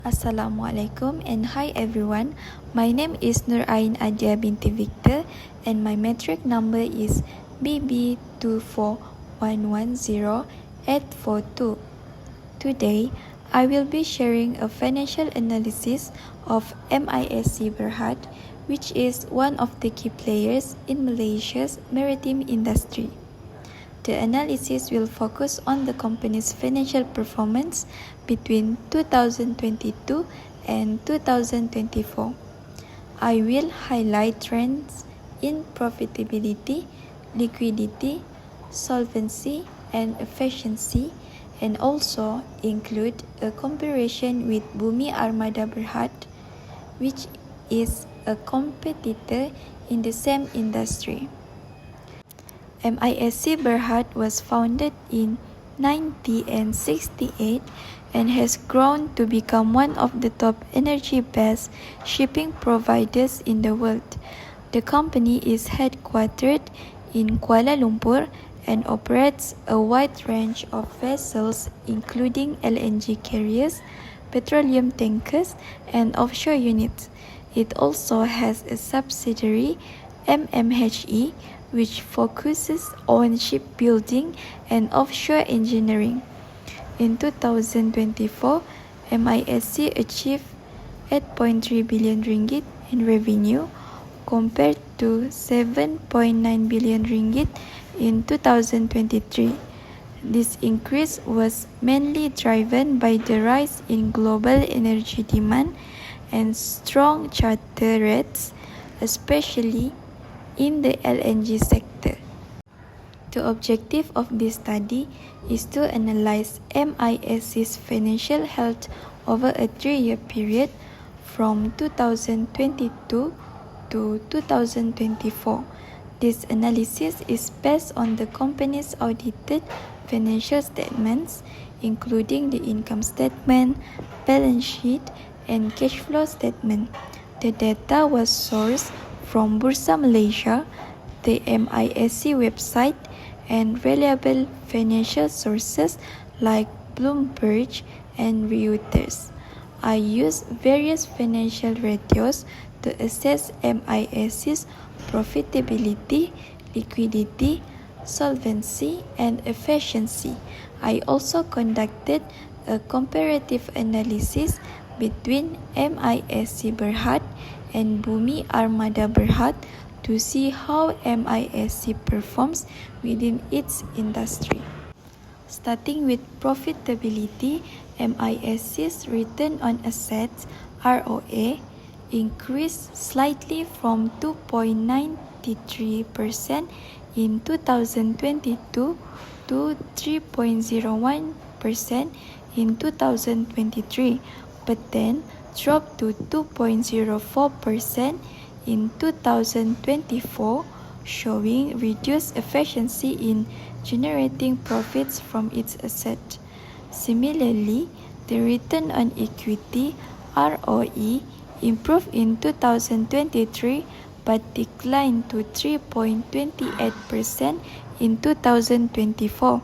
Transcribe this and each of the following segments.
Assalamualaikum and hi everyone. My name is ADIYA binti Victor and my metric number is BB24110-842. Today, I will be sharing a financial analysis of MISC Berhad, which is one of the key players in Malaysia's maritime industry. The analysis will focus on the company's financial performance between 2022 and 2024. I will highlight trends in profitability, liquidity, solvency, and efficiency, and also include a comparison with Bumi Armada Berhad, which is a competitor in the same industry. MISC Berhad was founded in 1968 and has grown to become one of the top energy-based shipping providers in the world. The company is headquartered in Kuala Lumpur and operates a wide range of vessels including LNG carriers, petroleum tankers, and offshore units. It also has a subsidiary, MMHE, which focuses on shipbuilding and offshore engineering. In 2024, MISC achieved 8.3 billion ringgit in revenue compared to 7.9 billion ringgit in 2023. This increase was mainly driven by the rise in global energy demand and strong charter rates, especially in the LNG sector. The objective of this study is to analyze MISC's financial health over a 3-year period from 2022 to 2024. This analysis is based on the company's audited financial statements, including the income statement, balance sheet, and cash flow statement. The data was sourced from Bursa Malaysia, the MISC website, and reliable financial sources like Bloomberg and Reuters. I use various financial ratios to assess MISC's profitability, liquidity, solvency, and efficiency. I also conducted a comparative analysis between MISC Berhad and Bumi Armada Berhad to see how MISC performs within its industry. Starting with profitability, MISC's return on assets (ROA) increased slightly from 2.93% in 2022 to 3.01% in 2023, but then dropped to 2.04% in 2024, showing reduced efficiency in generating profits from its assets. Similarly, the return on equity (ROE) improved in 2023 but declined to 3.28% in 2024,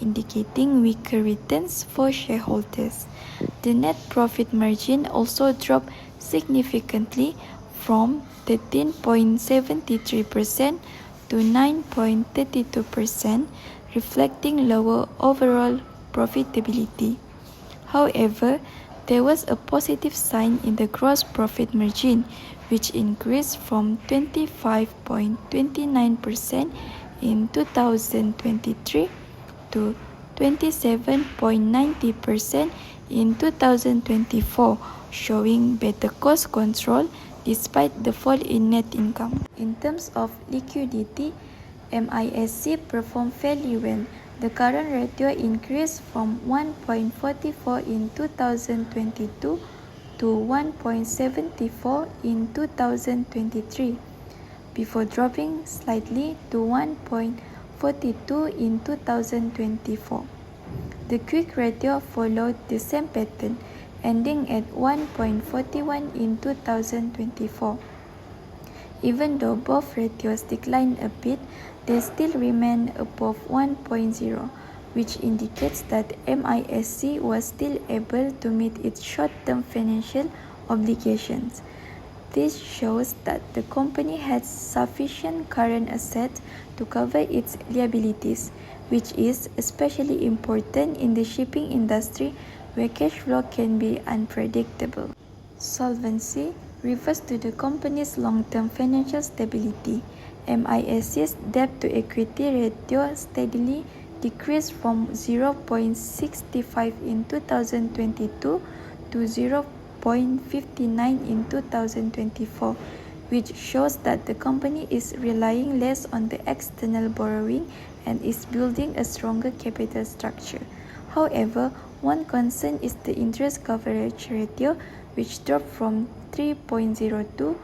indicating weaker returns for shareholders. The net profit margin also dropped significantly from 13.73% to 9.32%, reflecting lower overall profitability. However, there was a positive sign in the gross profit margin, which increased from 25.29% in 2023 to 27.90% in 2024, showing better cost control despite the fall in net income. In terms of liquidity, MISC performed fairly well. The current ratio increased from 1.44 in 2022 to 1.74 in 2023, before dropping slightly to 1.42 in 2024. The quick ratio followed the same pattern, ending at 1.41 in 2024. Even though both ratios declined a bit, they still remain above 1.0, which indicates that MISC was still able to meet its short-term financial obligations. This shows that the company has sufficient current assets to cover its liabilities, which is especially important in the shipping industry where cash flow can be unpredictable. Solvency refers to the company's long-term financial stability. MISC's debt-to-equity ratio steadily decreased from 0.65 in 2022 to 0.59 in 2024, which shows that the company is relying less on the external borrowing and is building a stronger capital structure. However, one concern is the interest coverage ratio, which dropped from 3.02 to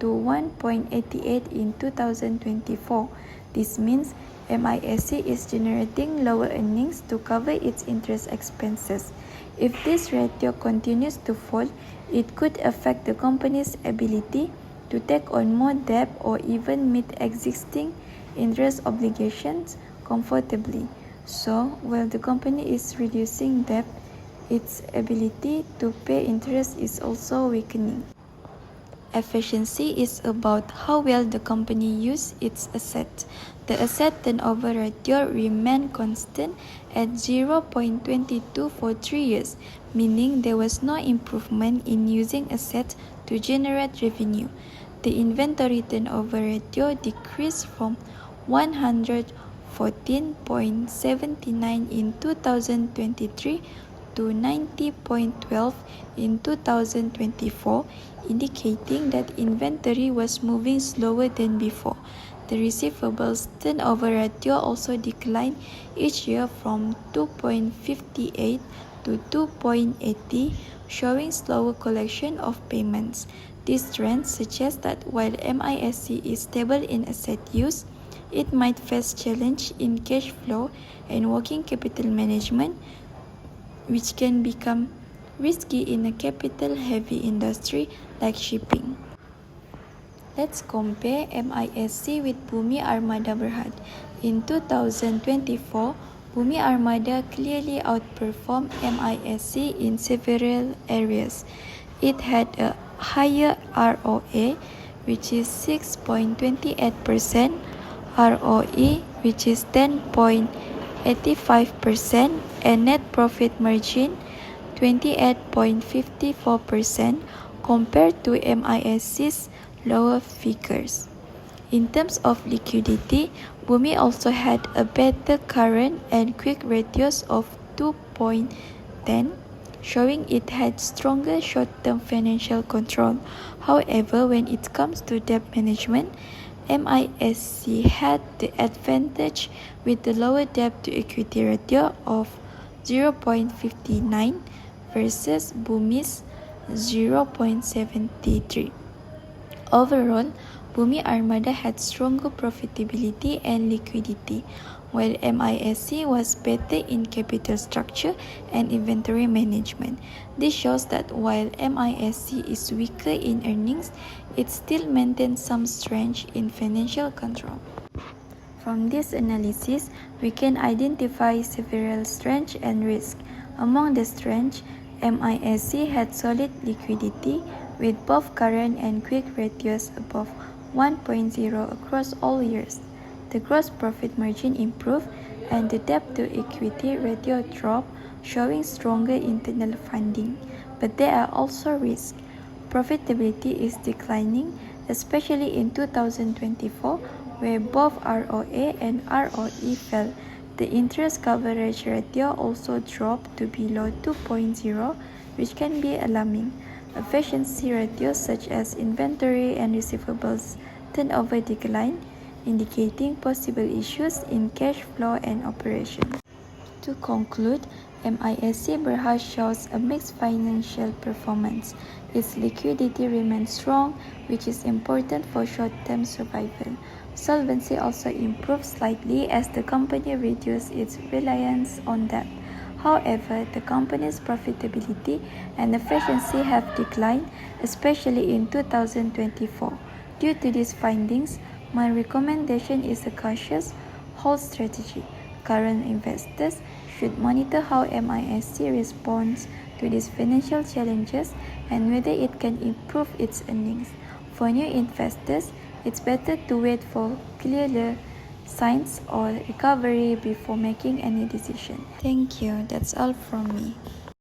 1.88 in 2024. This means MISC is generating lower earnings to cover its interest expenses. If this ratio continues to fall, it could affect the company's ability to take on more debt or even meet existing interest obligations comfortably. So, while the company is reducing debt, its ability to pay interest is also weakening. Efficiency is about how well the company uses its assets. The asset turnover ratio remained constant at 0.22 for 3 years, meaning there was no improvement in using assets to generate revenue. The inventory turnover ratio decreased from 114.79 in 2023 to 90.12 in 2024, indicating that inventory was moving slower than before. The receivables turnover ratio also declined each year from 2.58 to 2.80, showing slower collection of payments. This trend suggests that while MISC is stable in asset use, it might face challenge in cash flow and working capital management, which can become risky in a capital-heavy industry like shipping. Let's compare MISC with Bumi Armada Berhad. In 2024, Bumi Armada clearly outperformed MISC in several areas. It had a higher ROA, which is 6.28%, ROE, which is 10.85%, and net profit margin 28.54% compared to MISC's lower figures. In terms of liquidity, Bumi also had a better current and quick ratios of 2.10, showing it had stronger short-term financial control. However, when it comes to debt management, MISC had the advantage with the lower debt-to-equity ratio of 0.59 versus Bumi's 0.73. Overall, Bumi Armada had stronger profitability and liquidity, while MISC was better in capital structure and inventory management. This shows that while MISC is weaker in earnings, it still maintains some strength in financial control. From this analysis, we can identify several strengths and risks. Among the strengths, MISC had solid liquidity with both current and quick ratios above 1.0 across all years. The gross profit margin improved and the debt-to-equity ratio dropped, showing stronger internal funding. But there are also risks. Profitability is declining, especially in 2024, where both ROA and ROE fell. The interest coverage ratio also dropped to below 2.0, which can be alarming. Efficiency ratios such as inventory and receivables turnover decline, indicating possible issues in cash flow and operations. To conclude, MISC Berhad shows a mixed financial performance. Its liquidity remains strong, which is important for short-term survival. Solvency also improved slightly as the company reduced its reliance on debt. However, the company's profitability and efficiency have declined, especially in 2024. Due to these findings, my recommendation is a cautious hold strategy. Current investors should monitor how MISC responds to these financial challenges and whether it can improve its earnings. For new investors, it's better to wait for clearer signs or recovery before making any decision. Thank you. That's all from me.